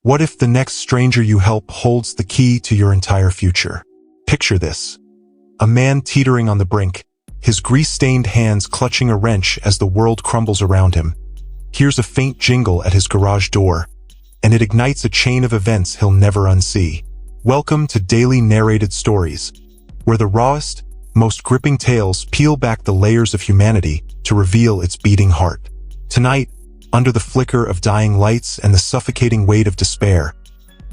What if the next stranger you help holds the key to your entire future? Picture this. A man teetering on the brink, his grease-stained hands clutching a wrench as the world crumbles around him. Hears a faint jingle at his garage door, and it ignites a chain of events he'll never unsee. Welcome to Daily Narrated Stories, where the rawest, most gripping tales peel back the layers of humanity to reveal its beating heart. Tonight, under the flicker of dying lights and the suffocating weight of despair,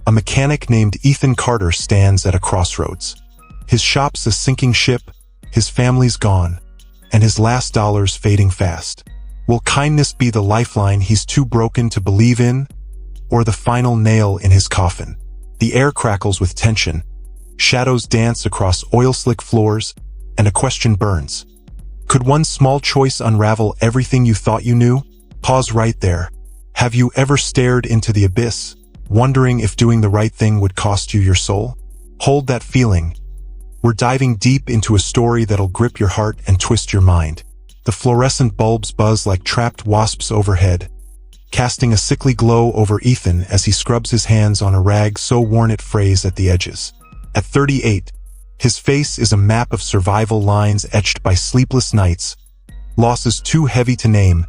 a mechanic named Ethan Carter stands at a crossroads. His shop's a sinking ship, his family's gone, and his last dollar's fading fast. Will kindness be the lifeline he's too broken to believe in, or the final nail in his coffin? The air crackles with tension, shadows dance across oil-slick floors, and a question burns. Could one small choice unravel everything you thought you knew? Pause right there. Have you ever stared into the abyss, wondering if doing the right thing would cost you your soul? Hold that feeling. We're diving deep into a story that'll grip your heart and twist your mind. The fluorescent bulbs buzz like trapped wasps overhead, casting a sickly glow over Ethan as he scrubs his hands on a rag so worn it frays at the edges. At 38, his face is a map of survival lines etched by sleepless nights, losses too heavy to name,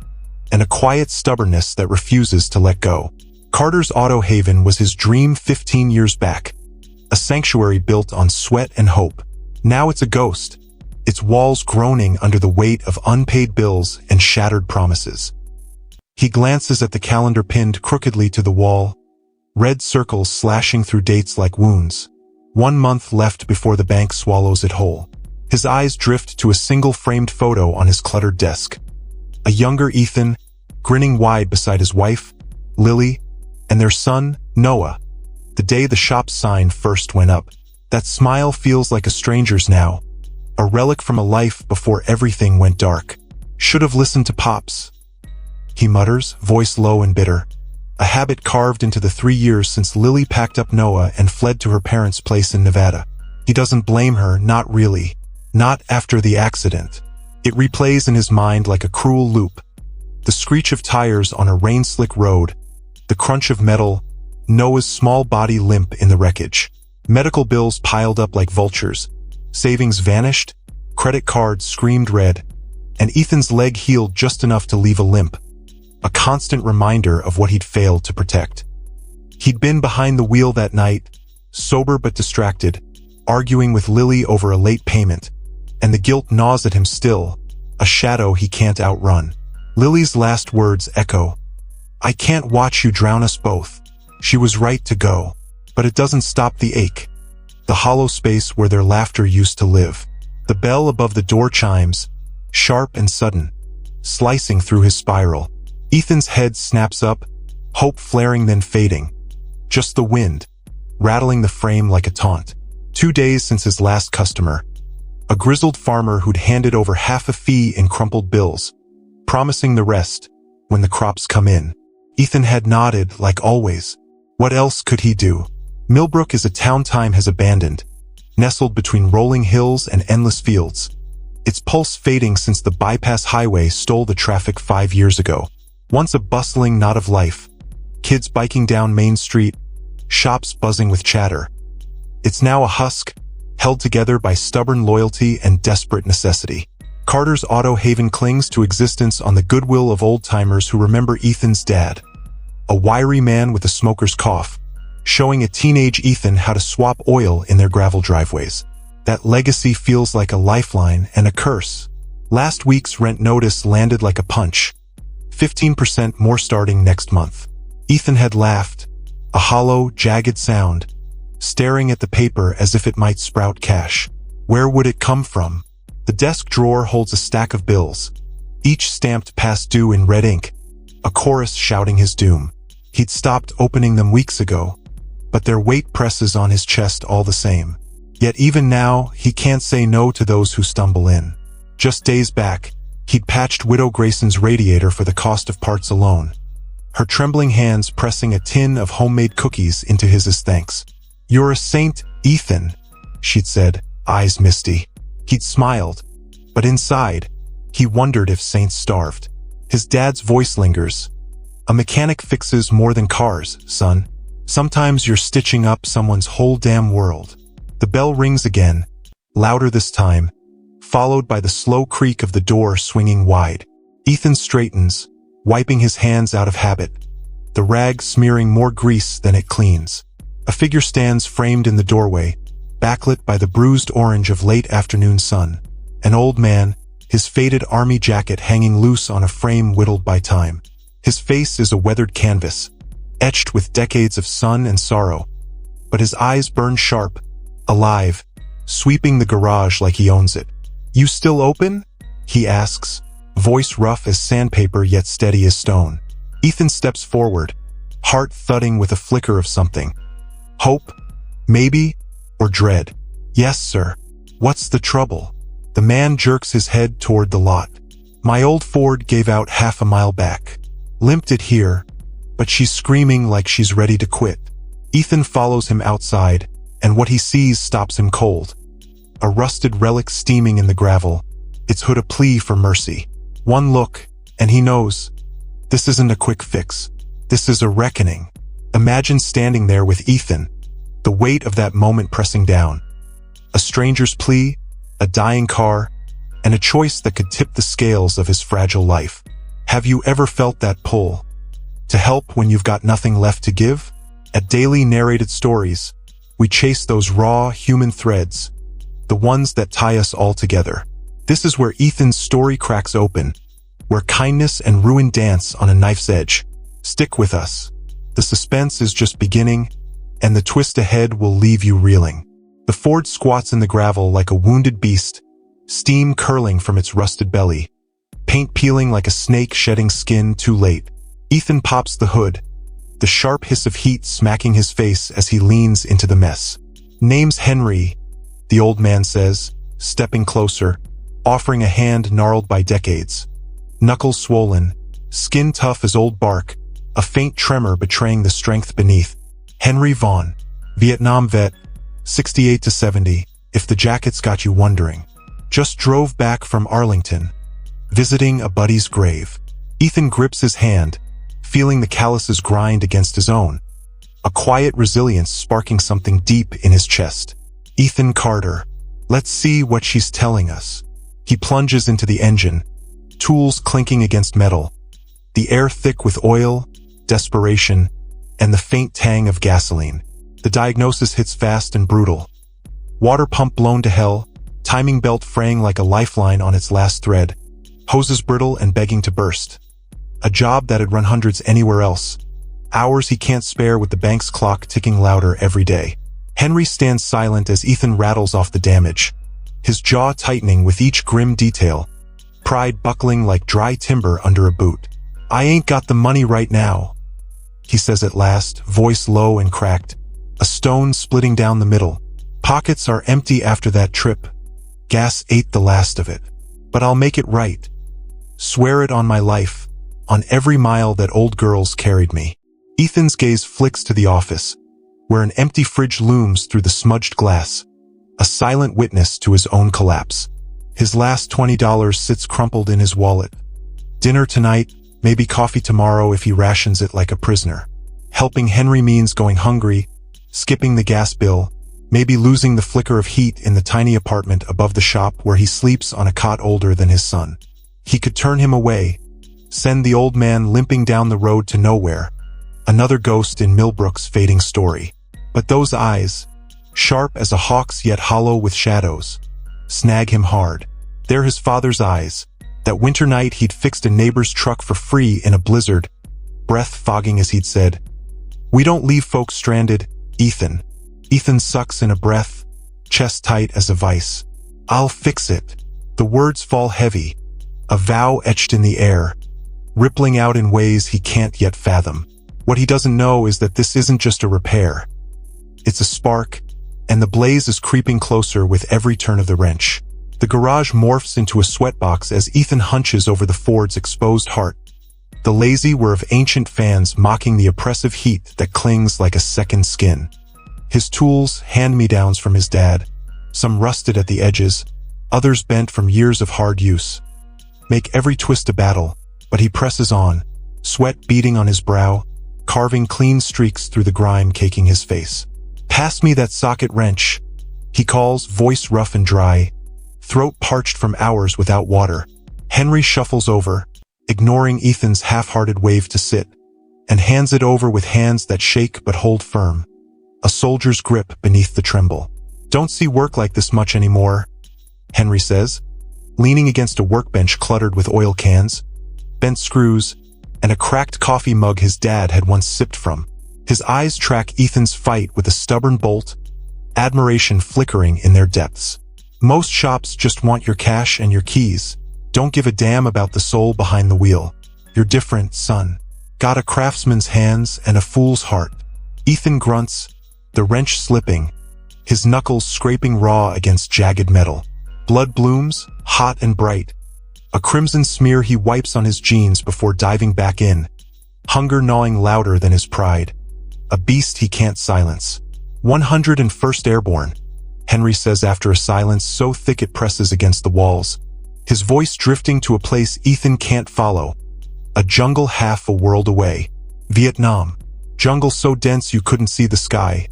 and a quiet stubbornness that refuses to let go. Carter's Auto Haven was his dream 15 years back, a sanctuary built on sweat and hope. Now it's a ghost, its walls groaning under the weight of unpaid bills and shattered promises. He glances at the calendar pinned crookedly to the wall, red circles slashing through dates like wounds. 1 month left before the bank swallows it whole. His eyes drift to a single framed photo on his cluttered desk. A younger Ethan, grinning wide beside his wife, Lily, and their son, Noah, the day the shop's sign first went up. That smile feels like a stranger's now, a relic from a life before everything went dark. Should have listened to Pops, he mutters, voice low and bitter, a habit carved into the 3 years since Lily packed up Noah and fled to her parents' place in Nevada. He doesn't blame her, not really. Not after the accident. It replays in his mind like a cruel loop. The screech of tires on a rain-slick road, the crunch of metal, Noah's small body limp in the wreckage. Medical bills piled up like vultures. Savings vanished, credit cards screamed red, and Ethan's leg healed just enough to leave a limp. A constant reminder of what he'd failed to protect. He'd been behind the wheel that night, sober but distracted, arguing with Lily over a late payment, and the guilt gnaws at him still, a shadow he can't outrun. Lily's last words echo, "I can't watch you drown us both." She was right to go, but it doesn't stop the ache. The hollow space where their laughter used to live. The bell above the door chimes, sharp and sudden, slicing through his spiral. Ethan's head snaps up, hope flaring then fading. Just the wind, rattling the frame like a taunt. 2 days since his last customer, a grizzled farmer who'd handed over half a fee in crumpled bills, promising the rest when the crops come in. Ethan had nodded, like always. What else could he do? Millbrook is a town time has abandoned, nestled between rolling hills and endless fields, its pulse fading since the bypass highway stole the traffic 5 years ago. Once a bustling knot of life, kids biking down Main Street, shops buzzing with chatter. It's now a husk, held together by stubborn loyalty and desperate necessity. Carter's Auto Haven clings to existence on the goodwill of old-timers who remember Ethan's dad, a wiry man with a smoker's cough, showing a teenage Ethan how to swap oil in their gravel driveways. That legacy feels like a lifeline and a curse. Last week's rent notice landed like a punch. 15% more starting next month. Ethan had laughed, a hollow, jagged sound, staring at the paper as if it might sprout cash. Where would it come from? The desk drawer holds a stack of bills, each stamped past due in red ink, a chorus shouting his doom. He'd stopped opening them weeks ago, but their weight presses on his chest all the same. Yet even now, he can't say no to those who stumble in. Just days back, he'd patched Widow Grayson's radiator for the cost of parts alone, her trembling hands pressing a tin of homemade cookies into his as thanks. "You're a saint, Ethan," she'd said, eyes misty. He'd smiled, but inside, he wondered if saints starved. His dad's voice lingers. "A mechanic fixes more than cars, son. Sometimes you're stitching up someone's whole damn world. The bell rings again, louder this time, followed by the slow creak of the door swinging wide. Ethan straightens, wiping his hands out of habit, the rag smearing more grease than it cleans. A figure stands framed in the doorway, backlit by the bruised orange of late afternoon sun. An old man, his faded army jacket hanging loose on a frame whittled by time. His face is a weathered canvas, etched with decades of sun and sorrow, but his eyes burn sharp, alive, sweeping the garage like he owns it. "You still open?" he asks, voice rough as sandpaper yet steady as stone. Ethan steps forward, heart thudding with a flicker of something. Hope? Maybe? Or dread? "Yes, sir." "What's the trouble?" The man jerks his head toward the lot. "My old Ford gave out half a mile back. Limped it here, but she's screaming like she's ready to quit." Ethan follows him outside, and what he sees stops him cold. A rusted relic steaming in the gravel, its hood a plea for mercy. One look, and he knows, this isn't a quick fix. This is a reckoning. Imagine standing there with Ethan, the weight of that moment pressing down. A stranger's plea, a dying car, and a choice that could tip the scales of his fragile life. Have you ever felt that pull? To help when you've got nothing left to give? At Daily Narrated Stories, we chase those raw, human threads, the ones that tie us all together. This is where Ethan's story cracks open, where kindness and ruin dance on a knife's edge. Stick with us. The suspense is just beginning, and the twist ahead will leave you reeling. The Ford squats in the gravel like a wounded beast, steam curling from its rusted belly, paint peeling like a snake shedding skin too late. Ethan pops the hood, the sharp hiss of heat smacking his face as he leans into the mess. "Name's Henry," the old man says, stepping closer, offering a hand gnarled by decades. Knuckles swollen, skin tough as old bark, a faint tremor betraying the strength beneath. "Henry Vaughn, Vietnam vet, 68 to 70, if the jacket's got you wondering. Just drove back from Arlington, visiting a buddy's grave." Ethan grips his hand, feeling the calluses grind against his own, a quiet resilience sparking something deep in his chest. "Ethan Carter, let's see what she's telling us." He plunges into the engine, tools clinking against metal, the air thick with oil, desperation, and the faint tang of gasoline. The diagnosis hits fast and brutal. Water pump blown to hell, timing belt fraying like a lifeline on its last thread, hoses brittle and begging to burst. A job that'd run hundreds anywhere else. Hours he can't spare with the bank's clock ticking louder every day. Henry stands silent as Ethan rattles off the damage, his jaw tightening with each grim detail, pride buckling like dry timber under a boot. "I ain't got the money right now," he says at last, voice low and cracked, a stone splitting down the middle. "Pockets are empty after that trip. Gas ate the last of it. But I'll make it right. Swear it on my life, on every mile that old girls carried me." Ethan's gaze flicks to the office, where an empty fridge looms through the smudged glass, a silent witness to his own collapse. His last $20 sits crumpled in his wallet. Dinner tonight, maybe coffee tomorrow if he rations it like a prisoner. Helping Henry means going hungry, skipping the gas bill, maybe losing the flicker of heat in the tiny apartment above the shop where he sleeps on a cot older than his son. He could turn him away, send the old man limping down the road to nowhere, another ghost in Millbrook's fading story. But those eyes, sharp as a hawk's yet hollow with shadows, snag him hard. They're his father's eyes, that winter night he'd fixed a neighbor's truck for free in a blizzard, breath fogging as he'd said, "We don't leave folks stranded, Ethan." Ethan sucks in a breath, chest tight as a vice. "I'll fix it." The words fall heavy, a vow etched in the air, rippling out in ways he can't yet fathom. What he doesn't know is that this isn't just a repair. It's a spark, and the blaze is creeping closer with every turn of the wrench. The garage morphs into a sweatbox as Ethan hunches over the Ford's exposed heart, the lazy whir of ancient fans mocking the oppressive heat that clings like a second skin. His tools, hand-me-downs from his dad, some rusted at the edges, others bent from years of hard use, make every twist a battle, but he presses on, sweat beading on his brow, carving clean streaks through the grime caking his face. "Pass me that socket wrench," he calls, voice rough and dry, throat parched from hours without water. Henry shuffles over, ignoring Ethan's half-hearted wave to sit, and hands it over with hands that shake but hold firm, a soldier's grip beneath the tremble. "Don't see work like this much anymore," Henry says, leaning against a workbench cluttered with oil cans, bent screws, and a cracked coffee mug his dad had once sipped from. His eyes track Ethan's fight with a stubborn bolt, admiration flickering in their depths. "Most shops just want your cash and your keys. Don't give a damn about the soul behind the wheel. You're different, son. Got a craftsman's hands and a fool's heart." Ethan grunts, the wrench slipping, his knuckles scraping raw against jagged metal. Blood blooms, hot and bright. A crimson smear he wipes on his jeans before diving back in, hunger gnawing louder than his pride. A beast he can't silence. 101st Airborne, Henry says after a silence so thick it presses against the walls, his voice drifting to a place Ethan can't follow. A jungle half a world away. Vietnam. Jungle so dense you couldn't see the sky.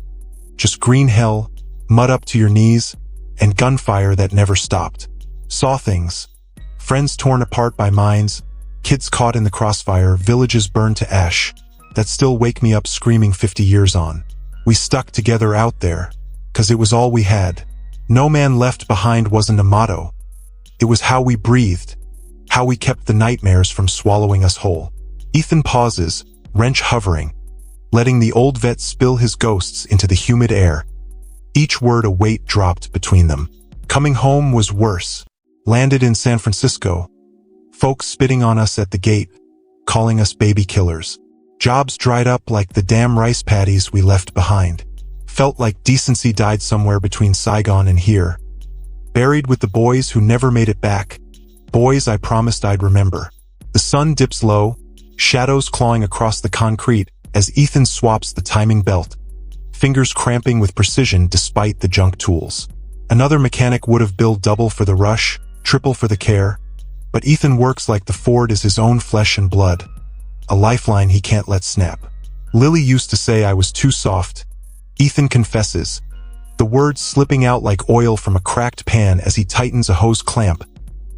Just green hell, mud up to your knees, and gunfire that never stopped. Saw things. Friends torn apart by mines, kids caught in the crossfire, villages burned to ash, that still wake me up screaming 50 years on. We stuck together out there, 'cause it was all we had. No man left behind wasn't a motto. It was how we breathed, how we kept the nightmares from swallowing us whole. Ethan pauses, wrench hovering, letting the old vet spill his ghosts into the humid air. Each word a weight dropped between them. Coming home was worse. Landed in San Francisco. Folks spitting on us at the gate, calling us baby killers. Jobs dried up like the damn rice paddies we left behind. Felt like decency died somewhere between Saigon and here. Buried with the boys who never made it back. Boys I promised I'd remember. The sun dips low, shadows clawing across the concrete as Ethan swaps the timing belt, fingers cramping with precision despite the junk tools. Another mechanic would have billed double for the rush, triple for the care, but Ethan works like the Ford is his own flesh and blood, a lifeline he can't let snap. "Lily used to say I was too soft," Ethan confesses, the words slipping out like oil from a cracked pan as he tightens a hose clamp,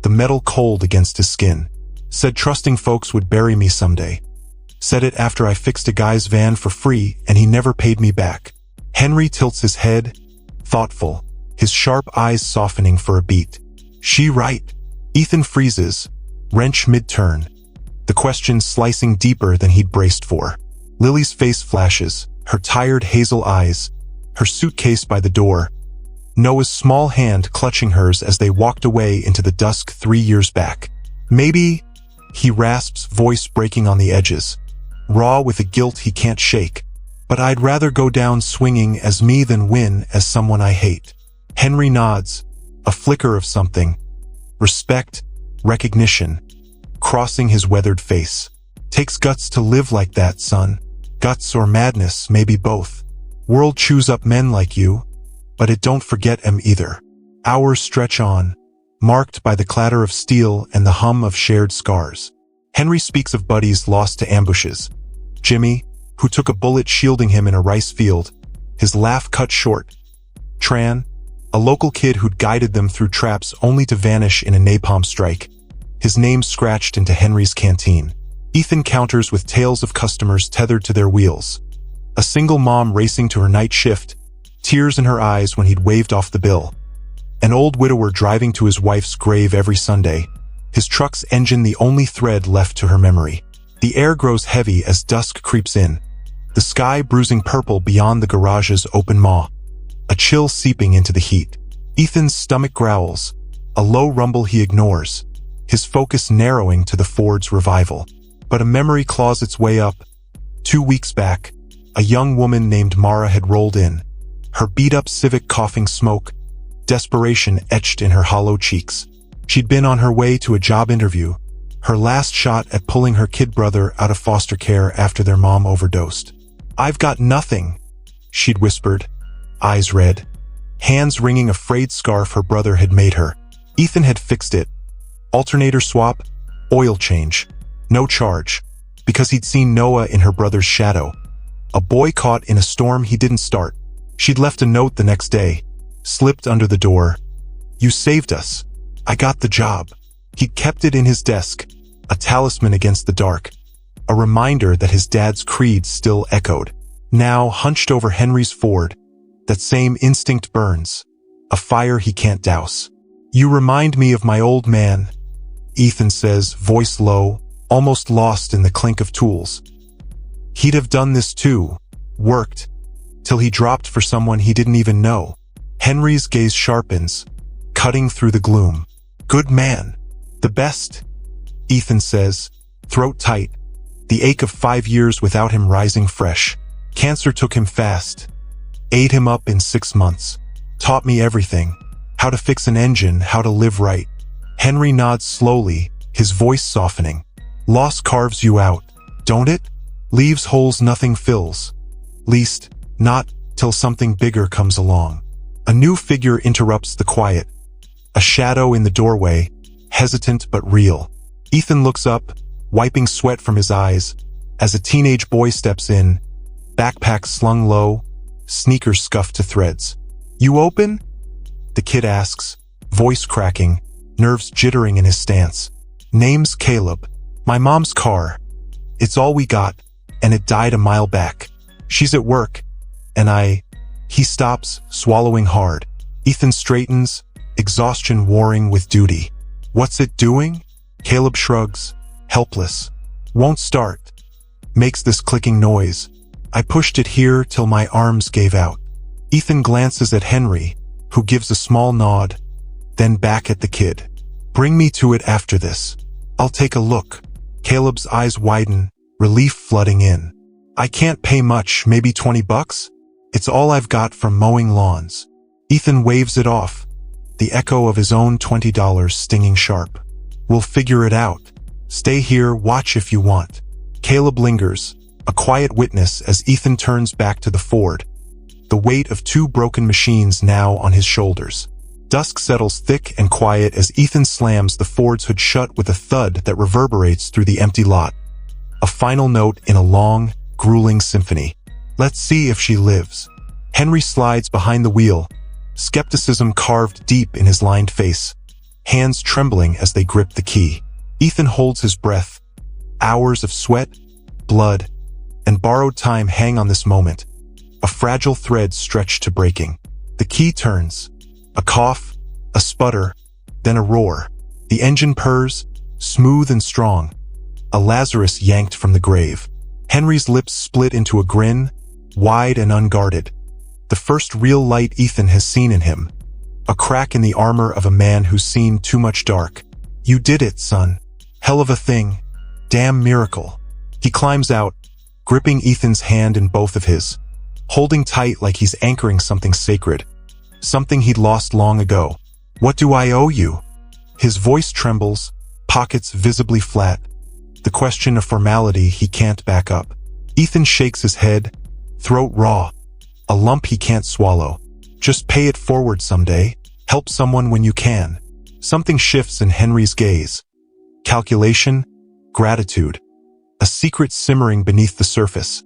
the metal cold against his skin. "Said trusting folks would bury me someday. Said it after I fixed a guy's van for free and he never paid me back." Henry tilts his head, thoughtful, his sharp eyes softening for a beat. "She right?" Ethan freezes, wrench mid-turn, the question slicing deeper than he'd braced for. Lily's face flashes, her tired hazel eyes, her suitcase by the door, Noah's small hand clutching hers as they walked away into the dusk 3 years back. "Maybe," he rasps, voice breaking on the edges, raw with a guilt he can't shake, "but I'd rather go down swinging as me than win as someone I hate." Henry nods, a flicker of something, respect, recognition, crossing his weathered face. "Takes guts to live like that, son. Guts or madness, maybe both. World chews up men like you, but it don't forget 'em either." Hours stretch on, marked by the clatter of steel and the hum of shared scars. Henry speaks of buddies lost to ambushes. Jimmy, who took a bullet shielding him in a rice field, his laugh cut short. Tran, a local kid who'd guided them through traps only to vanish in a napalm strike, his name scratched into Henry's canteen. Ethan counters with tales of customers tethered to their wheels. A single mom racing to her night shift, tears in her eyes when he'd waved off the bill. An old widower driving to his wife's grave every Sunday, his truck's engine the only thread left to her memory. The air grows heavy as dusk creeps in, the sky bruising purple beyond the garage's open maw, a chill seeping into the heat. Ethan's stomach growls, a low rumble he ignores, his focus narrowing to the Ford's revival. But a memory claws its way up. 2 weeks back, a young woman named Mara had rolled in, her beat-up Civic coughing smoke, desperation etched in her hollow cheeks. She'd been on her way to a job interview, her last shot at pulling her kid brother out of foster care after their mom overdosed. "I've got nothing," she'd whispered, eyes red, hands wringing a frayed scarf her brother had made her. Ethan had fixed it. Alternator swap, oil change, no charge. Because he'd seen Noah in her brother's shadow. A boy caught in a storm he didn't start. She'd left a note the next day, slipped under the door. "You saved us. I got the job." He'd kept it in his desk, a talisman against the dark, a reminder that his dad's creed still echoed. Now, hunched over Henry's Ford, that same instinct burns, a fire he can't douse. "You remind me of my old man," Ethan says, voice low, almost lost in the clink of tools. He'd have done this too, worked, till he dropped for someone he didn't even know. Henry's gaze sharpens, cutting through the gloom. "Good man. The best," Ethan says, throat tight, the ache of 5 years without him rising fresh. "Cancer took him fast, ate him up in 6 months, taught me everything, how to fix an engine, how to live right." Henry nods slowly, his voice softening. "Loss carves you out, don't it? Leaves holes nothing fills. Least, not till something bigger comes along." A new figure interrupts the quiet. A shadow in the doorway, hesitant but real. Ethan looks up, wiping sweat from his eyes, as a teenage boy steps in, backpack slung low, sneakers scuffed to threads. "You open?" the kid asks, voice cracking, nerves jittering in his stance. "Name's Caleb. My mom's car. It's all we got, and it died a mile back. She's at work, and He stops, swallowing hard. Ethan straightens, exhaustion warring with duty. "What's it doing?" Caleb shrugs, helpless. "Won't start. Makes this clicking noise. I pushed it here till my arms gave out." Ethan glances at Henry, who gives a small nod, then back at the kid. "Bring me to it after this. I'll take a look." Caleb's eyes widen, relief flooding in. "I can't pay much, maybe $20? It's all I've got from mowing lawns." Ethan waves it off, the echo of his own $20 stinging sharp. "We'll figure it out. Stay here, watch if you want." Caleb lingers, a quiet witness as Ethan turns back to the Ford, the weight of 2 broken machines now on his shoulders. Dusk settles thick and quiet as Ethan slams the Ford's hood shut with a thud that reverberates through the empty lot. A final note in a long, grueling symphony. "Let's see if she lives." Henry slides behind the wheel, skepticism carved deep in his lined face, hands trembling as they grip the key. Ethan holds his breath. Hours of sweat, blood, and borrowed time hang on this moment, a fragile thread stretched to breaking. The key turns. A cough, a sputter, then a roar. The engine purrs, smooth and strong, a Lazarus yanked from the grave. Henry's lips split into a grin, wide and unguarded. The first real light Ethan has seen in him. A crack in the armor of a man who's seen too much dark. "You did it, son. Hell of a thing. Damn miracle." He climbs out, gripping Ethan's hand in both of his, holding tight like he's anchoring something sacred, something he'd lost long ago. "What do I owe you?" His voice trembles, pockets visibly flat, the question of formality he can't back up. Ethan shakes his head, throat raw, a lump he can't swallow. "Just pay it forward someday. Help someone when you can." Something shifts in Henry's gaze. Calculation, gratitude, a secret simmering beneath the surface,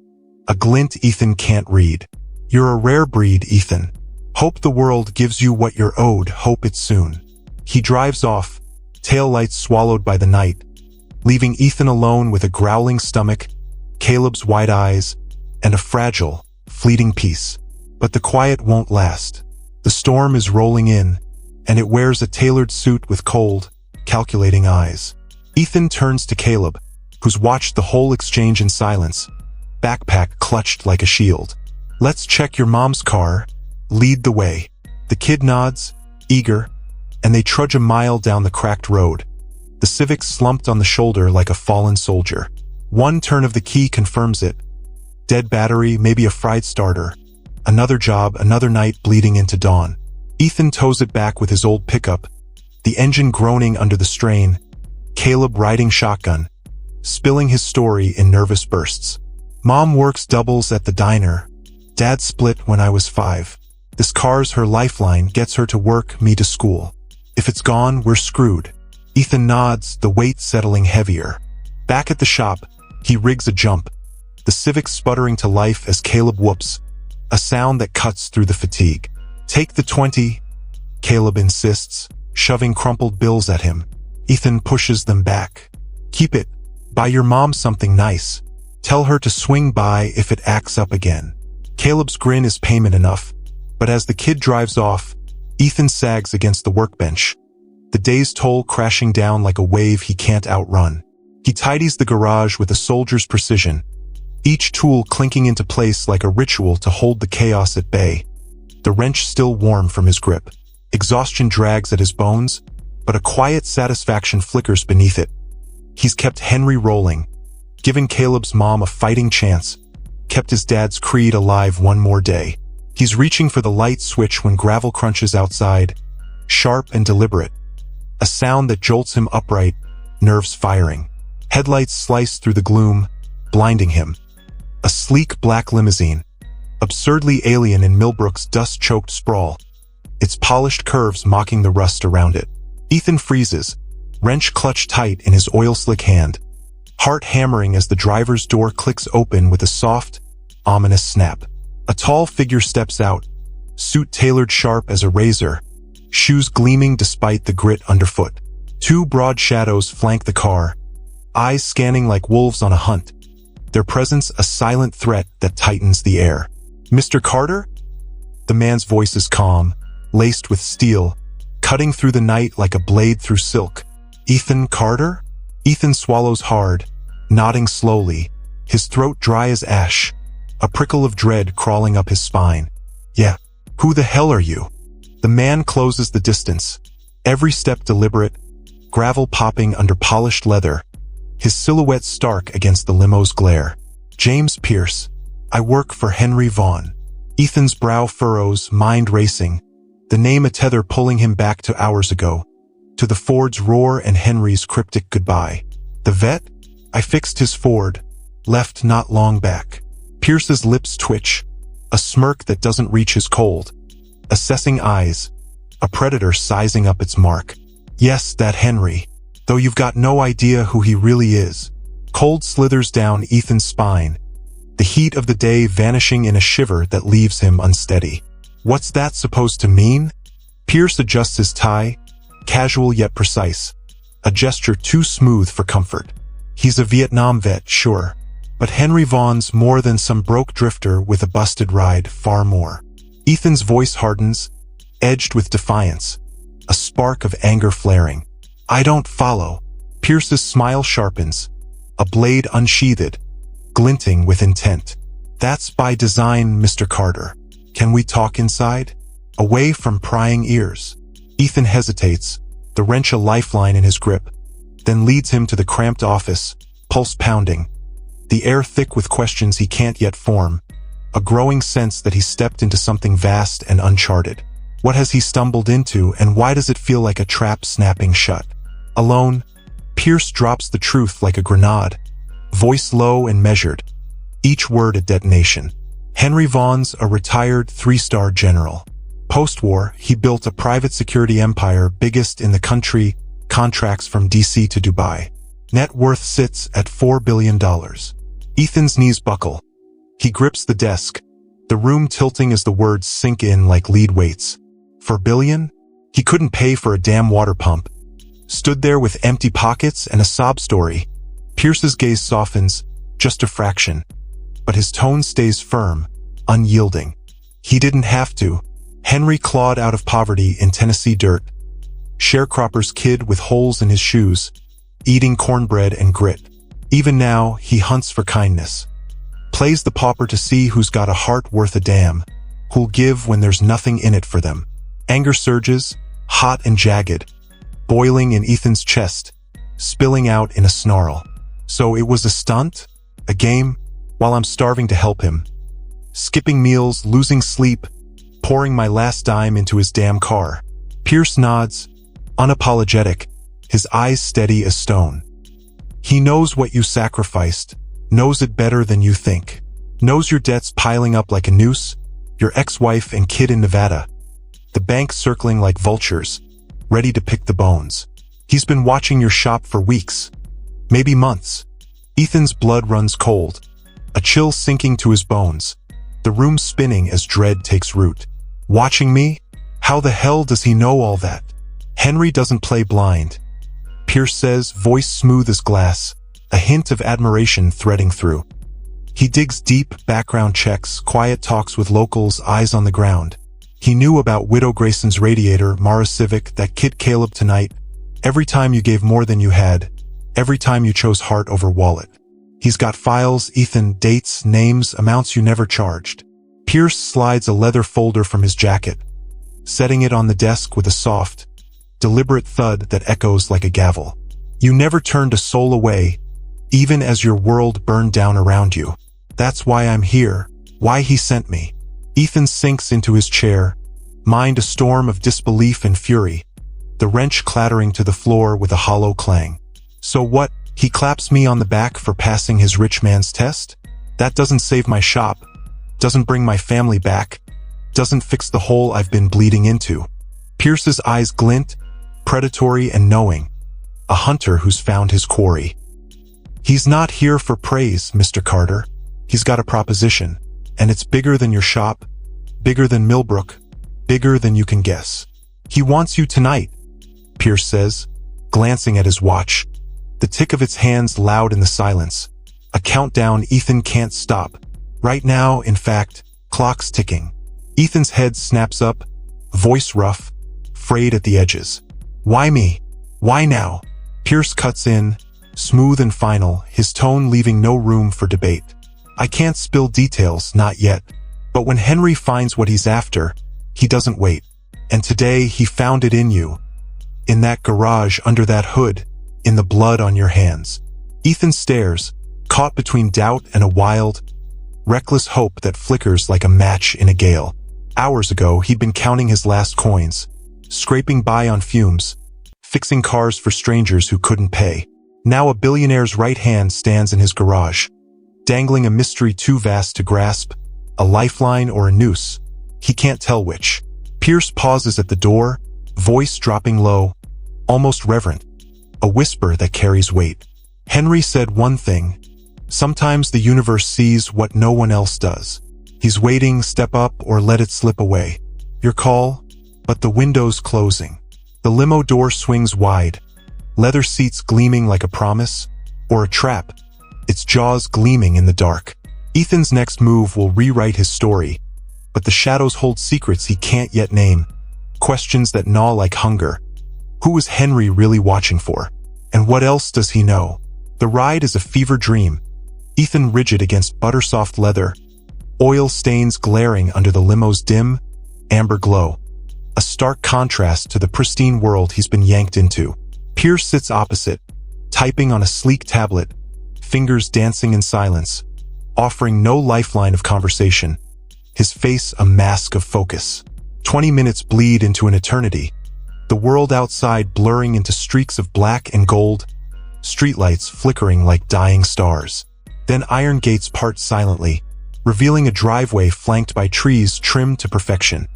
a glint Ethan can't read. "You're a rare breed, Ethan. Hope the world gives you what you're owed, hope it soon." He drives off, taillights swallowed by the night, leaving Ethan alone with a growling stomach, Caleb's wide eyes, and a fragile, fleeting peace. But the quiet won't last. The storm is rolling in, and it wears a tailored suit with cold, calculating eyes. Ethan turns to Caleb, who's watched the whole exchange in silence, backpack clutched like a shield. "Let's check your mom's car. Lead the way." The kid nods, eager, and they trudge a mile down the cracked road, the Civic slumped on the shoulder like a fallen soldier. One turn of the key confirms it. Dead battery, maybe a fried starter. Another job, another night bleeding into dawn. Ethan tows it back with his old pickup, the engine groaning under the strain, Caleb riding shotgun, spilling his story in nervous bursts. "Mom works doubles at the diner. Dad split when I was 5. This car's her lifeline, gets her to work, me to school. If it's gone, we're screwed." Ethan nods, the weight settling heavier. Back at the shop, He rigs a jump, the Civic sputtering to life as Caleb whoops, a sound that cuts through the fatigue. "Take the 20, Caleb insists, shoving crumpled bills at him. Ethan pushes them back. "Keep it. Buy your mom something nice. Tell her to swing by if it acts up again." Caleb's grin is payment enough, but as the kid drives off, Ethan sags against the workbench, the day's toll crashing down like a wave he can't outrun. He tidies the garage with a soldier's precision, each tool clinking into place like a ritual to hold the chaos at bay. The wrench still warm from his grip. Exhaustion drags at his bones, but a quiet satisfaction flickers beneath it. He's kept Henry rolling, given Caleb's mom a fighting chance, kept his dad's creed alive one more day. He's reaching for the light switch when gravel crunches outside, sharp and deliberate. A sound that jolts him upright, nerves firing. Headlights slice through the gloom, blinding him. A sleek black limousine, absurdly alien in Millbrook's dust-choked sprawl, its polished curves mocking the rust around it. Ethan freezes, wrench clutched tight in his oil-slick hand, heart hammering as the driver's door clicks open with a soft, ominous snap. A tall figure steps out, suit tailored sharp as a razor, shoes gleaming despite the grit underfoot. Two broad shadows flank the car, eyes scanning like wolves on a hunt, their presence a silent threat that tightens the air. "Mr. Carter?" The man's voice is calm, laced with steel, cutting through the night like a blade through silk. "Ethan Carter?" Ethan swallows hard, nodding slowly, his throat dry as ash, a prickle of dread crawling up his spine. "Yeah. Who the hell are you?" The man closes the distance, every step deliberate, gravel popping under polished leather, his silhouette stark against the limo's glare. "James Pierce. I work for Henry Vaughn." Ethan's brow furrows, mind racing, the name a tether pulling him back to hours ago, to the Ford's roar and Henry's cryptic goodbye. "The vet? I fixed his Ford, left not long back." Pierce's lips twitch, a smirk that doesn't reach his cold, assessing eyes, a predator sizing up its mark. "Yes, that Henry, though you've got no idea who he really is." Cold slithers down Ethan's spine, the heat of the day vanishing in a shiver that leaves him unsteady. "What's that supposed to mean?" Pierce adjusts his tie, casual yet precise, a gesture too smooth for comfort. "He's a Vietnam vet, sure, but Henry Vaughn's more than some broke drifter with a busted ride, far more." Ethan's voice hardens, edged with defiance, a spark of anger flaring. "I don't follow." Pierce's smile sharpens, a blade unsheathed, glinting with intent. "That's by design, Mr. Carter. Can we talk inside? Away from prying ears." Ethan hesitates, the wrench a lifeline in his grip, then leads him to the cramped office, pulse pounding, the air thick with questions he can't yet form, a growing sense that he's stepped into something vast and uncharted. What has he stumbled into, and why does it feel like a trap snapping shut? Alone, Pierce drops the truth like a grenade, voice low and measured, each word a detonation. Henry Vaughn's a retired 3-star general. Post-war, he built a private security empire biggest in the country, contracts from DC to Dubai. Net worth sits at $4 billion. Ethan's knees buckle. He grips the desk, the room tilting as the words sink in like lead weights. "4 billion? He couldn't pay for a damn water pump." Stood there with empty pockets and a sob story. Pierce's gaze softens, just a fraction, but his tone stays firm, unyielding. He didn't have to. Henry clawed out of poverty in Tennessee dirt, sharecropper's kid with holes in his shoes, eating cornbread and grit. Even now, he hunts for kindness, plays the pauper to see who's got a heart worth a damn, who'll give when there's nothing in it for them. Anger surges, hot and jagged, boiling in Ethan's chest, spilling out in a snarl. "So it was a stunt? A game? While I'm starving to help him. Skipping meals, losing sleep, pouring my last dime into his damn car." Pierce nods, unapologetic, his eyes steady as stone. "He knows what you sacrificed, knows it better than you think. Knows your debts piling up like a noose, your ex-wife and kid in Nevada, the bank circling like vultures, ready to pick the bones. He's been watching your shop for weeks, maybe months. Ethan's blood runs cold, a chill sinking to his bones, the room spinning as dread takes root. Watching me? How the hell does he know all that? Henry doesn't play blind, Pierce says, voice smooth as glass, a hint of admiration threading through. He digs deep, background checks, quiet talks with locals, eyes on the ground. He knew about Widow Grayson's radiator, Mara Civic, that kid Caleb tonight. Every time you gave more than you had, every time you chose heart over wallet. He's got files, Ethan, dates, names, amounts you never charged. Pierce slides a leather folder from his jacket, setting it on the desk with a soft, deliberate thud that echoes like a gavel. You never turned a soul away, even as your world burned down around you. That's why I'm here, why he sent me. Ethan sinks into his chair, mind a storm of disbelief and fury, the wrench clattering to the floor with a hollow clang. So what? He claps me on the back for passing his rich man's test? That doesn't save my shop, doesn't bring my family back, doesn't fix the hole I've been bleeding into. Pierce's eyes glint, predatory and knowing, a hunter who's found his quarry. He's not here for praise, Mr. Carter. He's got a proposition, and it's bigger than your shop, bigger than Millbrook, bigger than you can guess. He wants you tonight, Pierce says, glancing at his watch, the tick of its hands loud in the silence. A countdown Ethan can't stop. Right now, in fact, clock's ticking. Ethan's head snaps up, voice rough, frayed at the edges. Why me? Why now? Pierce cuts in, smooth and final, his tone leaving no room for debate. I can't spill details, not yet. But when Henry finds what he's after, he doesn't wait. And today he found it in you. In that garage, under that hood, in the blood on your hands. Ethan stares, caught between doubt and a wild, reckless hope that flickers like a match in a gale. Hours ago, he'd been counting his last coins, scraping by on fumes, fixing cars for strangers who couldn't pay. Now a billionaire's right hand stands in his garage, dangling a mystery too vast to grasp, a lifeline or a noose. He can't tell which. Pierce pauses at the door, voice dropping low, almost reverent, a whisper that carries weight. Henry said one thing. Sometimes the universe sees what no one else does. He's waiting, step up or let it slip away. Your call, but the window's closing. The limo door swings wide, leather seats gleaming like a promise, or a trap, its jaws gleaming in the dark. Ethan's next move will rewrite his story, but the shadows hold secrets he can't yet name, questions that gnaw like hunger. Who is Henry really watching for? And what else does he know? The ride is a fever dream, Ethan rigid against butter-soft leather, oil stains glaring under the limo's dim, amber glow. A stark contrast to the pristine world he's been yanked into. Pierce sits opposite, typing on a sleek tablet, fingers dancing in silence, offering no lifeline of conversation, his face a mask of focus. 20 minutes bleed into an eternity, the world outside blurring into streaks of black and gold, streetlights flickering like dying stars. Then iron gates part silently, revealing a driveway flanked by trees trimmed to perfection,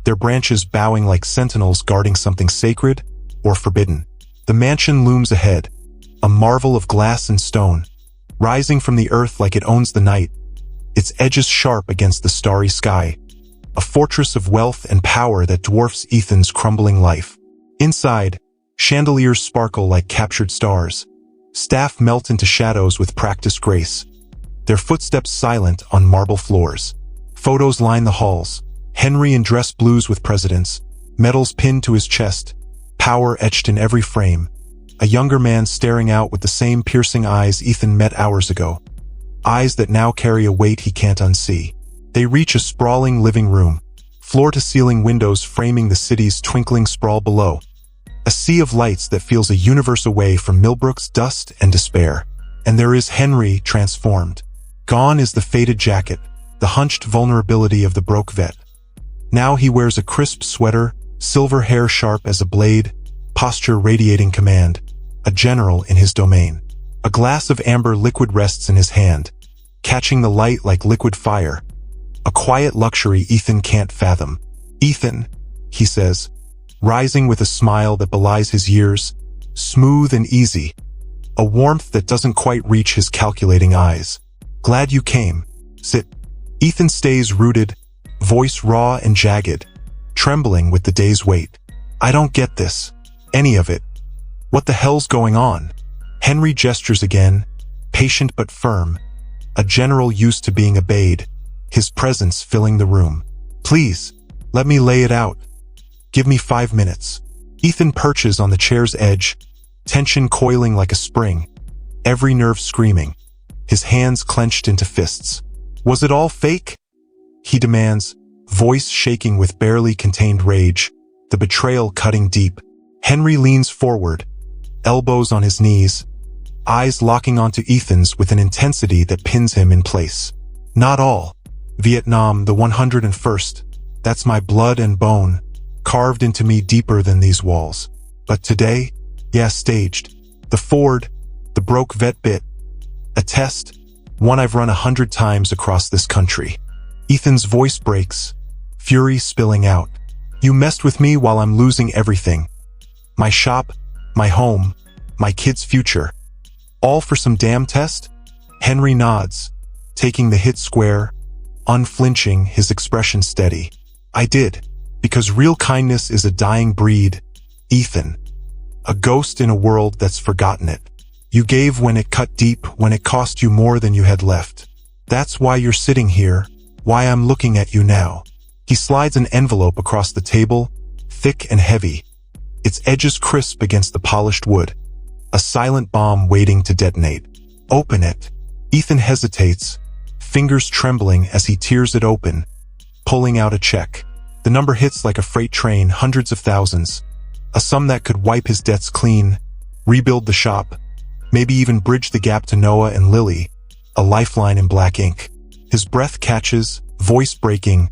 their branches bowing like sentinels guarding something sacred or forbidden. The mansion looms ahead, a marvel of glass and stone, rising from the earth like it owns the night, its edges sharp against the starry sky, a fortress of wealth and power that dwarfs Ethan's crumbling life. Inside, chandeliers sparkle like captured stars, staff melt into shadows with practiced grace, their footsteps silent on marble floors. Photos line the halls, Henry in dress blues with presidents, medals pinned to his chest, power etched in every frame, a younger man staring out with the same piercing eyes Ethan met hours ago, eyes that now carry a weight he can't unsee. They reach a sprawling living room, floor-to-ceiling windows framing the city's twinkling sprawl below, a sea of lights that feels a universe away from Millbrook's dust and despair. And there is Henry transformed. Gone is the faded jacket, the hunched vulnerability of the broke vet. Now he wears a crisp sweater, silver hair sharp as a blade, posture radiating command, a general in his domain. A glass of amber liquid rests in his hand, catching the light like liquid fire, a quiet luxury Ethan can't fathom. Ethan, he says, rising with a smile that belies his years, smooth and easy, a warmth that doesn't quite reach his calculating eyes. Glad you came. Sit. Ethan stays rooted, voice raw and jagged, trembling with the day's weight. I don't get this. Any of it. What the hell's going on? Henry gestures again, patient but firm, a general used to being obeyed, his presence filling the room. Please, let me lay it out. Give me 5 minutes. Ethan perches on the chair's edge, tension coiling like a spring, every nerve screaming, his hands clenched into fists. Was it all fake? He demands, voice shaking with barely contained rage, the betrayal cutting deep. Henry leans forward, elbows on his knees, eyes locking onto Ethan's with an intensity that pins him in place. Not all. Vietnam, the 101st. That's my blood and bone, carved into me deeper than these walls. But today, yeah, staged. The Ford, the broke vet bit. A test, one I've run 100 times across this country. Ethan's voice breaks, fury spilling out. You messed with me while I'm losing everything. My shop, my home, my kid's future. All for some damn test? Henry nods, taking the hit square, unflinching, his expression steady. I did, because real kindness is a dying breed, Ethan. A ghost in a world that's forgotten it. You gave when it cut deep, when it cost you more than you had left. That's why you're sitting here, why I'm looking at you now. He slides an envelope across the table, thick and heavy, its edges crisp against the polished wood. A silent bomb waiting to detonate. Open it. Ethan hesitates, fingers trembling as he tears it open, pulling out a check. The number hits like a freight train, hundreds of thousands. A sum that could wipe his debts clean, rebuild the shop, maybe even bridge the gap to Noah and Lily, a lifeline in black ink. His breath catches, voice breaking,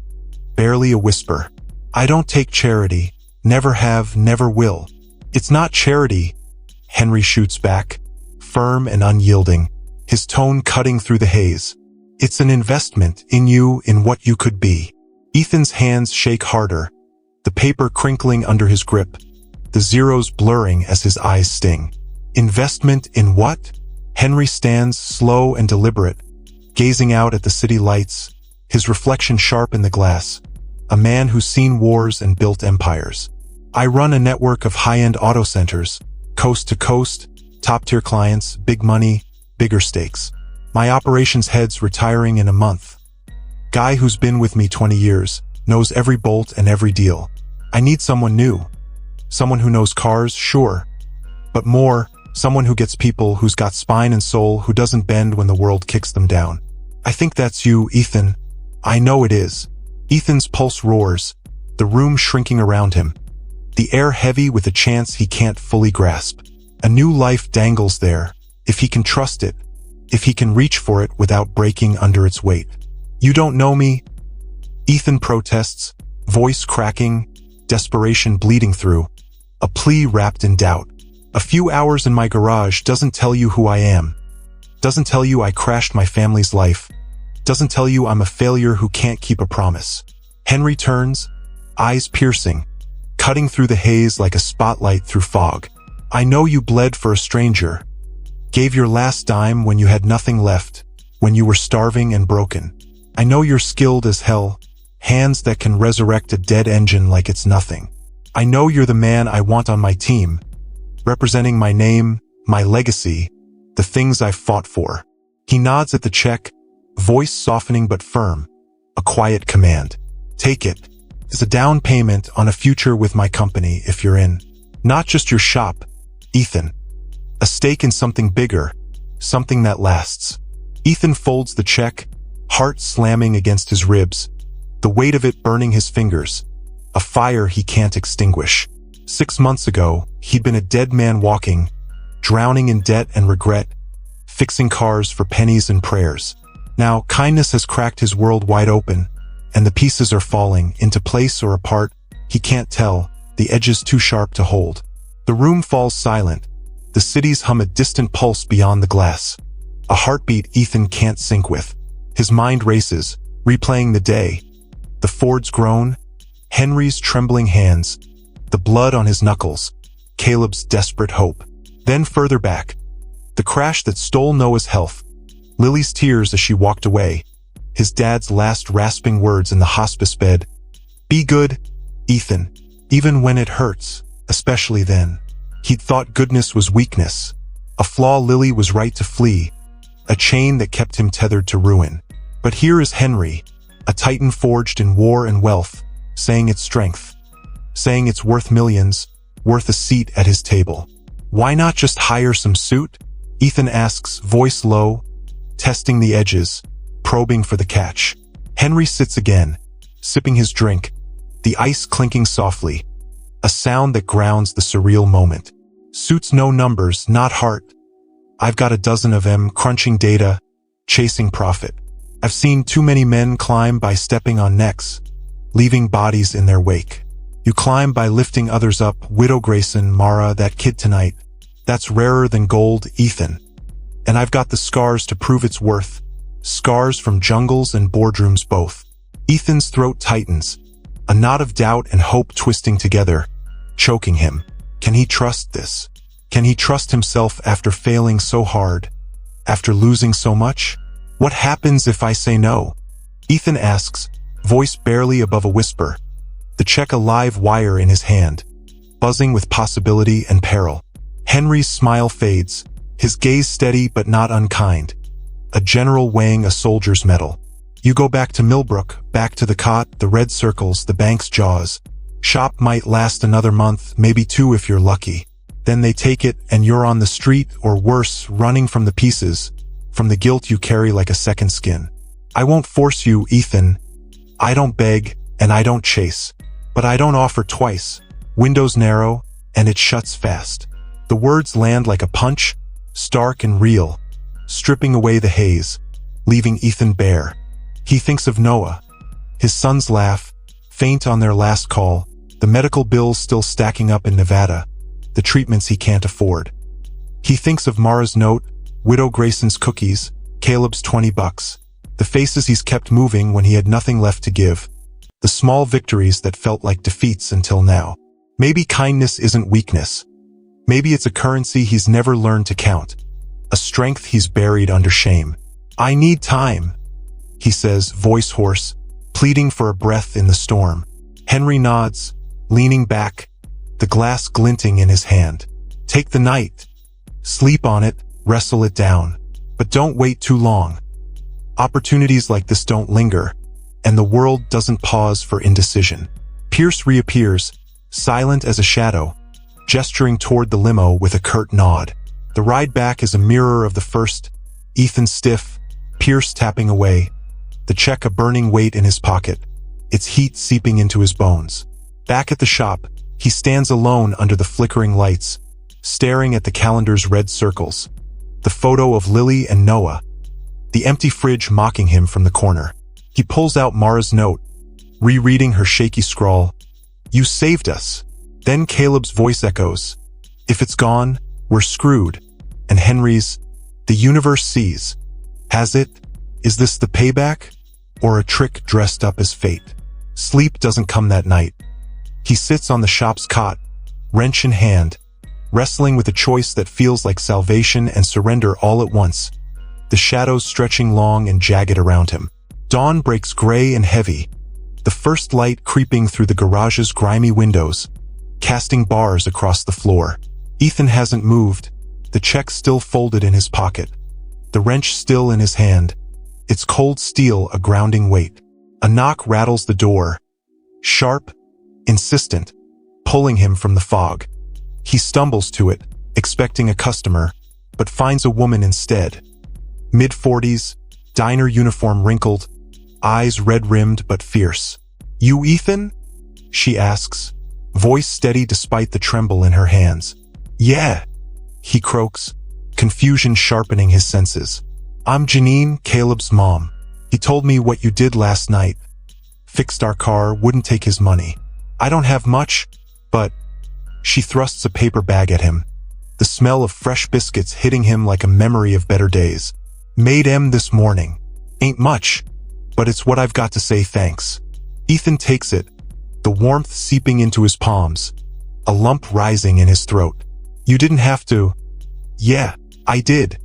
barely a whisper. I don't take charity, never have, never will. It's not charity, Henry shoots back, firm and unyielding, his tone cutting through the haze. It's an investment in you, in what you could be. Ethan's hands shake harder, the paper crinkling under his grip, the zeros blurring as his eyes sting. Investment in what? Henry stands slow and deliberate, gazing out at the city lights, his reflection sharp in the glass. A man who's seen wars and built empires. I run a network of high-end auto centers, coast to coast, top-tier clients, big money, bigger stakes. My operations head's retiring in a month. Guy who's been with me 20 years, knows every bolt and every deal. I need someone new. Someone who knows cars, sure. But more, someone who gets people, who's got spine and soul, who doesn't bend when the world kicks them down. I think that's you, Ethan. I know it is. Ethan's pulse roars, the room shrinking around him. The air heavy with a chance he can't fully grasp. A new life dangles there, if he can trust it, if he can reach for it without breaking under its weight. You don't know me? Ethan protests, voice cracking, desperation bleeding through. A plea wrapped in doubt. A few hours in my garage doesn't tell you who I am. Doesn't tell you I crashed my family's life. Doesn't tell you I'm a failure who can't keep a promise. Henry turns, eyes piercing, cutting through the haze like a spotlight through fog. I know you bled for a stranger. Gave your last dime when you had nothing left, when you were starving and broken. I know you're skilled as hell, hands that can resurrect a dead engine like it's nothing. I know you're the man I want on my team, representing my name, my legacy, the things I've fought for. He nods at the check, voice softening but firm, a quiet command. Take it. It's a down payment on a future with my company if you're in. Not just your shop, Ethan. A stake in something bigger, something that lasts. Ethan folds the check, heart slamming against his ribs, the weight of it burning his fingers, a fire he can't extinguish. 6 months ago, he'd been a dead man walking, drowning in debt and regret, fixing cars for pennies and prayers. Now, kindness has cracked his world wide open, and the pieces are falling into place or apart. He can't tell, the edges too sharp to hold. The room falls silent. The cities hum a distant pulse beyond the glass. A heartbeat Ethan can't sync with. His mind races, replaying the day. The Ford's groan, Henry's trembling hands, the blood on his knuckles, Caleb's desperate hope. Then further back, The crash that stole Noah's health. Lily's tears as she walked away. His dad's last rasping words in the hospice bed. Be good, Ethan, even when it hurts, especially then. He'd thought goodness was weakness. A flaw Lily was right to flee. A chain that kept him tethered to ruin. But here is Henry, a titan forged in war and wealth, saying it's strength. Saying it's worth millions, worth a seat at his table. Why not just hire some suit? Ethan asks, voice low, testing the edges, probing for the catch. Henry sits again, sipping his drink, the ice clinking softly, a sound that grounds the surreal moment. Suits no numbers, not heart. I've got a dozen of them, crunching data, chasing profit. I've seen too many men climb by stepping on necks, leaving bodies in their wake. You climb by lifting others up, Widow Grayson, Mara, that kid tonight. That's rarer than gold, Ethan. And I've got the scars to prove its worth. Scars from jungles and boardrooms both. Ethan's throat tightens, a knot of doubt and hope twisting together, choking him. Can he trust this? Can he trust himself after failing so hard? After losing so much? What happens if I say no? Ethan asks, voice barely above a whisper. The check a live wire in his hand, buzzing with possibility and peril. Henry's smile fades, his gaze steady but not unkind. A general weighing a soldier's medal. You go back to Millbrook, back to the cot, the red circles, the bank's jaws. Shop might last another month, maybe two if you're lucky. Then they take it and you're on the street, or worse, running from the pieces, from the guilt you carry like a second skin. I won't force you, Ethan. I don't beg, and I don't chase. But I don't offer twice. Windows narrow, and it shuts fast. The words land like a punch, stark and real, stripping away the haze, leaving Ethan bare. He thinks of Noah, his son's laugh, faint on their last call, the medical bills still stacking up in Nevada, the treatments he can't afford. He thinks of Mara's note, Widow Grayson's cookies, Caleb's $20, the faces he's kept moving when he had nothing left to give, the small victories that felt like defeats until now. Maybe kindness isn't weakness. Maybe it's a currency he's never learned to count, a strength he's buried under shame. I need time, he says, voice hoarse, pleading for a breath in the storm. Henry nods, leaning back, the glass glinting in his hand. Take the night. Sleep on it, wrestle it down. But don't wait too long. Opportunities like this don't linger, and the world doesn't pause for indecision. Pierce reappears, silent as a shadow, gesturing toward the limo with a curt nod. The ride back is a mirror of the first, Ethan stiff, Pierce tapping away, the check a burning weight in his pocket, its heat seeping into his bones. Back at the shop, he stands alone under the flickering lights, staring at the calendar's red circles, the photo of Lily and Noah, the empty fridge mocking him from the corner. He pulls out Mara's note, rereading her shaky scrawl. You saved us. Then Caleb's voice echoes. If it's gone, we're screwed. And Henry's, the universe sees. Has it? Is this the payback? Or a trick dressed up as fate? Sleep doesn't come that night. He sits on the shop's cot, wrench in hand, wrestling with a choice that feels like salvation and surrender all at once, the shadows stretching long and jagged around him. Dawn breaks gray and heavy, the first light creeping through the garage's grimy windows, casting bars across the floor. Ethan hasn't moved, the check still folded in his pocket, the wrench still in his hand, its cold steel a grounding weight. A knock rattles the door, sharp, insistent, pulling him from the fog. He stumbles to it, expecting a customer, but finds a woman instead. Mid-40s, diner uniform wrinkled, eyes red-rimmed but fierce. You Ethan? She asks, voice steady despite the tremble in her hands. Yeah, he croaks, confusion sharpening his senses. I'm Janine, Caleb's mom. He told me what you did last night. Fixed our car, wouldn't take his money. I don't have much, but... She thrusts a paper bag at him, the smell of fresh biscuits hitting him like a memory of better days. Made 'em this morning. Ain't much, but it's what I've got to say thanks. Ethan takes it, the warmth seeping into his palms, a lump rising in his throat. You didn't have to. Yeah, I did.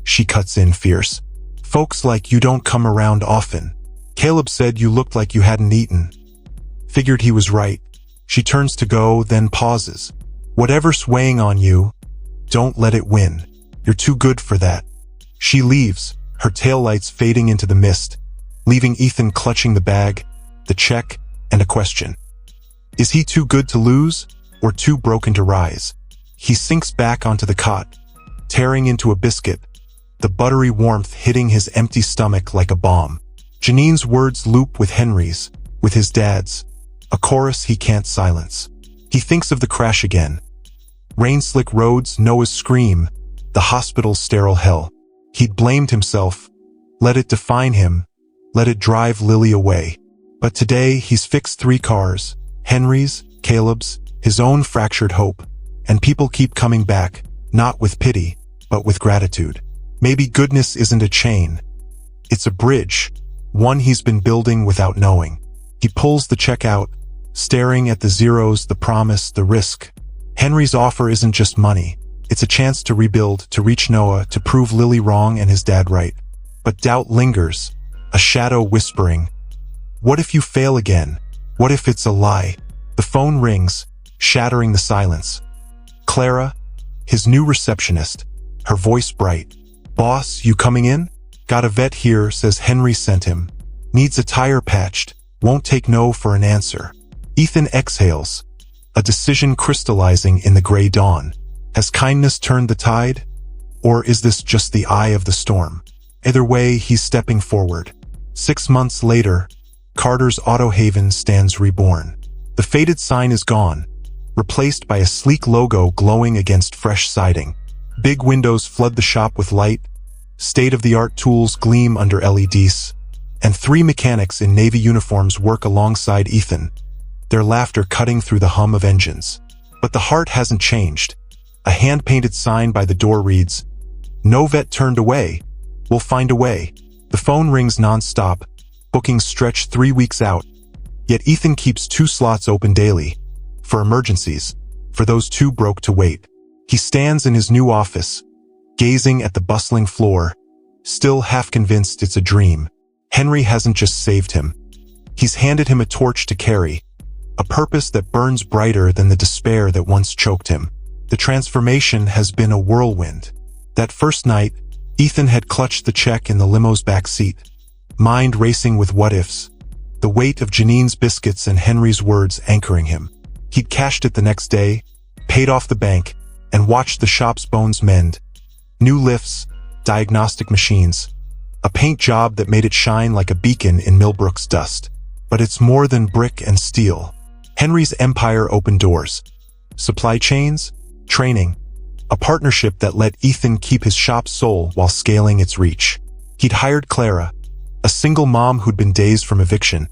She cuts in fierce. Folks like you don't come around often. Caleb said you looked like you hadn't eaten. Figured he was right. She turns to go, then pauses. Whatever's weighing on you, don't let it win. You're too good for that. She leaves, her taillights fading into the mist, leaving Ethan clutching the bag, the check, and a question. Is he too good to lose, or too broken to rise? He sinks back onto the cot, tearing into a biscuit, the buttery warmth hitting his empty stomach like a bomb. Janine's words loop with Henry's, with his dad's, a chorus he can't silence. He thinks of the crash again. Rain-slick roads, Noah's scream, the hospital's sterile hell. He'd blamed himself, let it define him, let it drive Lily away. But today he's fixed 3 cars, Henry's, Caleb's, his own fractured hope, and people keep coming back, not with pity, but with gratitude. Maybe goodness isn't a chain. It's a bridge, one he's been building without knowing. He pulls the check out, staring at the zeros, the promise, the risk. Henry's offer isn't just money. It's a chance to rebuild, to reach Noah, to prove Lily wrong and his dad right. But doubt lingers, a shadow whispering, what if you fail again? What if it's a lie? The phone rings, shattering the silence. Clara, his new receptionist, her voice bright. Boss, you coming in? Got a vet here, says Henry sent him. Needs a tire patched, won't take no for an answer. Ethan exhales, a decision crystallizing in the gray dawn. Has kindness turned the tide? Or is this just the eye of the storm? Either way, he's stepping forward. 6 months later, Carter's Auto Haven stands reborn. The faded sign is gone, replaced by a sleek logo glowing against fresh siding. Big windows flood the shop with light, state-of-the-art tools gleam under LEDs, and 3 mechanics in Navy uniforms work alongside Ethan, their laughter cutting through the hum of engines. But the heart hasn't changed. A hand-painted sign by the door reads, "No vet turned away. We'll find a way." The phone rings non-stop, bookings stretch 3 weeks out. Yet Ethan keeps 2 slots open daily, for emergencies, for those too broke to wait. He stands in his new office, gazing at the bustling floor, still half convinced it's a dream. Henry hasn't just saved him. He's handed him a torch to carry, a purpose that burns brighter than the despair that once choked him. The transformation has been a whirlwind. That first night, Ethan had clutched the check in the limo's back seat, mind racing with what-ifs, the weight of Janine's biscuits and Henry's words anchoring him. He'd cashed it the next day, paid off the bank, and watched the shop's bones mend. New lifts, diagnostic machines, a paint job that made it shine like a beacon in Millbrook's dust. But it's more than brick and steel. Henry's empire opened doors. Supply chains, training, a partnership that let Ethan keep his shop's soul while scaling its reach. He'd hired Clara, a single mom who'd been dazed from eviction,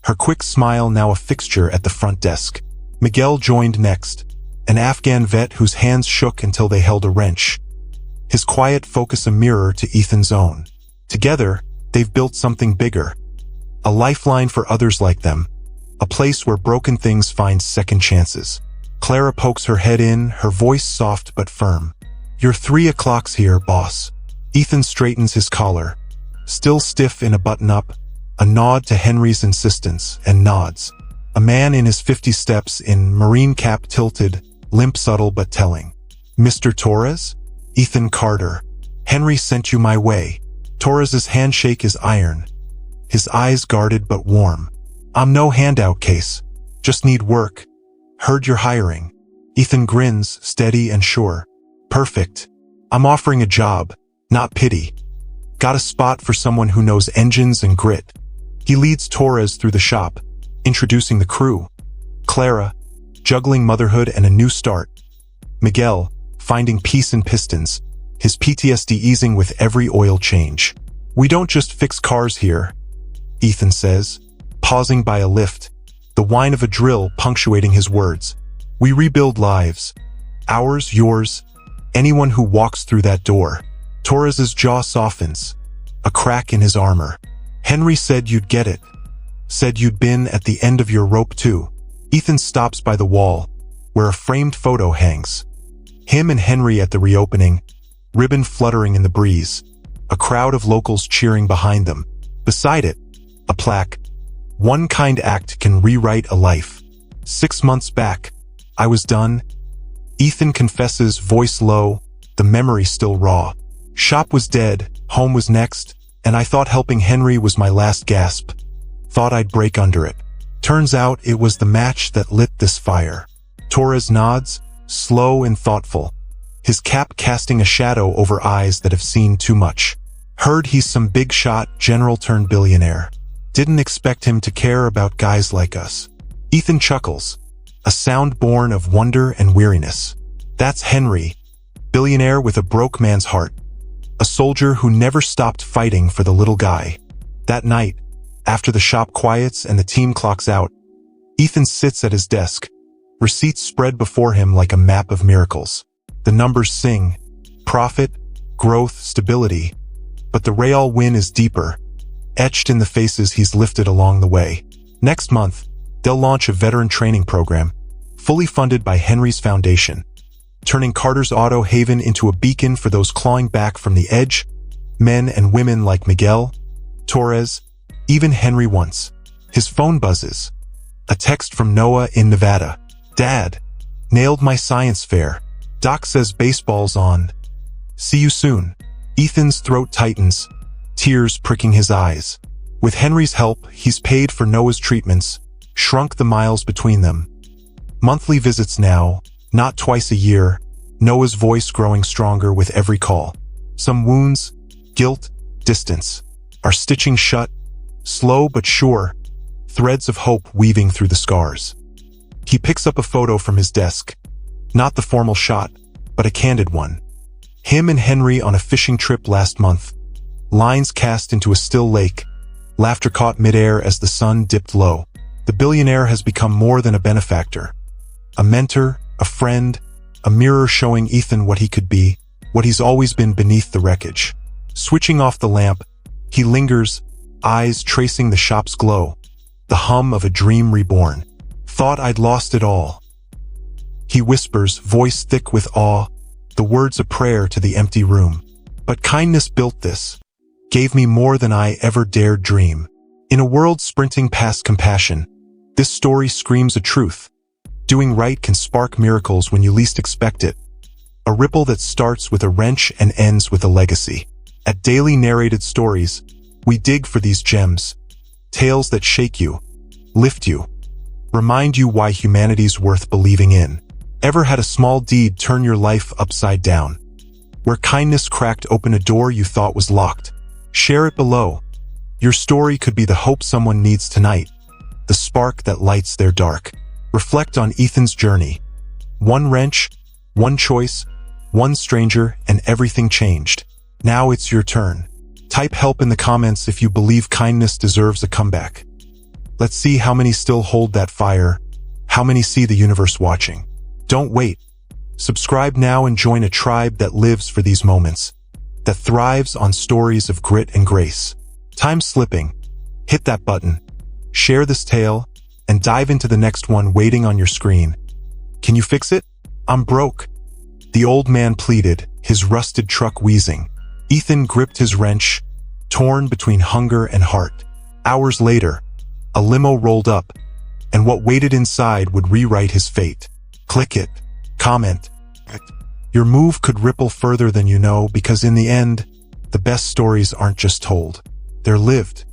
her quick smile now a fixture at the front desk. Miguel joined next, an Afghan vet whose hands shook until they held a wrench, his quiet focus a mirror to Ethan's own. Together, they've built something bigger, a lifeline for others like them, a place where broken things find second chances. Clara pokes her head in, her voice soft but firm. "You're 3 o'clock's here, boss." Ethan straightens his collar, still stiff in a button-up, a nod to Henry's insistence, and nods. A man in his 50s steps in, marine cap tilted, limp subtle but telling. "Mr. Torres?" "Ethan Carter. Henry sent you my way." Torres's handshake is iron, his eyes guarded but warm. "I'm no handout case. Just need work. Heard you're hiring." Ethan grins, steady and sure. "Perfect. I'm offering a job, not pity. Got a spot for someone who knows engines and grit." He leads Torres through the shop, introducing the crew. Clara, juggling motherhood and a new start. Miguel, finding peace in pistons, his PTSD easing with every oil change. "We don't just fix cars here," Ethan says, pausing by a lift, the whine of a drill punctuating his words. "We rebuild lives. Ours, yours, anyone who walks through that door." Torres's jaw softens, a crack in his armor. "Henry said you'd get it. Said you'd been at the end of your rope too." Ethan stops by the wall, where a framed photo hangs. Him and Henry at the reopening, ribbon fluttering in the breeze, a crowd of locals cheering behind them. Beside it, a plaque. One kind act can rewrite a life. 6 months back, I was done. Ethan confesses, voice low, the memory still raw. Shop was dead, home was next, and I thought helping Henry was my last gasp. Thought I'd break under it. Turns out it was the match that lit this fire. Torres nods, slow and thoughtful, his cap casting a shadow over eyes that have seen too much. Heard he's some big shot general turned billionaire. Didn't expect him to care about guys like us. Ethan chuckles, a sound born of wonder and weariness. That's Henry, billionaire with a broke man's heart. A soldier who never stopped fighting for the little guy. That night, after the shop quiets and the team clocks out, Ethan sits at his desk, receipts spread before him like a map of miracles. The numbers sing, profit, growth, stability, but the real win is deeper, etched in the faces he's lifted along the way. Next month, they'll launch a veteran training program, fully funded by Henry's foundation, turning Carter's Auto Haven into a beacon for those clawing back from the edge, men and women like Miguel, Torres, even Henry once. His phone buzzes. A text from Noah in Nevada. Dad, nailed my science fair. Doc says baseball's on. See you soon. Ethan's throat tightens, tears pricking his eyes. With Henry's help, he's paid for Noah's treatments, shrunk the miles between them. Monthly visits now, not twice a year, Noah's voice growing stronger with every call. Some wounds, guilt, distance, are stitching shut, slow but sure, threads of hope weaving through the scars. He picks up a photo from his desk. Not the formal shot, but a candid one. Him and Henry on a fishing trip last month. Lines cast into a still lake. Laughter caught midair as the sun dipped low. The billionaire has become more than a benefactor. A mentor, a friend, a mirror showing Ethan what he could be, what he's always been beneath the wreckage. Switching off the lamp, he lingers, eyes tracing the shop's glow. The hum of a dream reborn. Thought I'd lost it all. He whispers, voice thick with awe, the words a prayer to the empty room. But kindness built this, gave me more than I ever dared dream. In a world sprinting past compassion, this story screams a truth. Doing right can spark miracles when you least expect it. A ripple that starts with a wrench and ends with a legacy. At Daily Narrated Stories, we dig for these gems. Tales that shake you, lift you, remind you why humanity's worth believing in. Ever had a small deed turn your life upside down? Where kindness cracked open a door you thought was locked? Share it below. Your story could be the hope someone needs tonight, the spark that lights their dark. Reflect on Ethan's journey. One wrench, one choice, one stranger, and everything changed. Now it's your turn. Type help in the comments if you believe kindness deserves a comeback. Let's see how many still hold that fire, how many see the universe watching. Don't wait. Subscribe now and join a tribe that lives for these moments, that thrives on stories of grit and grace. Time's slipping. Hit that button, share this tale, and dive into the next one waiting on your screen. Can you fix it? I'm broke. The old man pleaded, his rusted truck wheezing. Ethan gripped his wrench, torn between hunger and heart. Hours later, a limo rolled up, and what waited inside would rewrite his fate. Click it. Comment. Your move could ripple further than you know, because in the end, the best stories aren't just told. They're lived.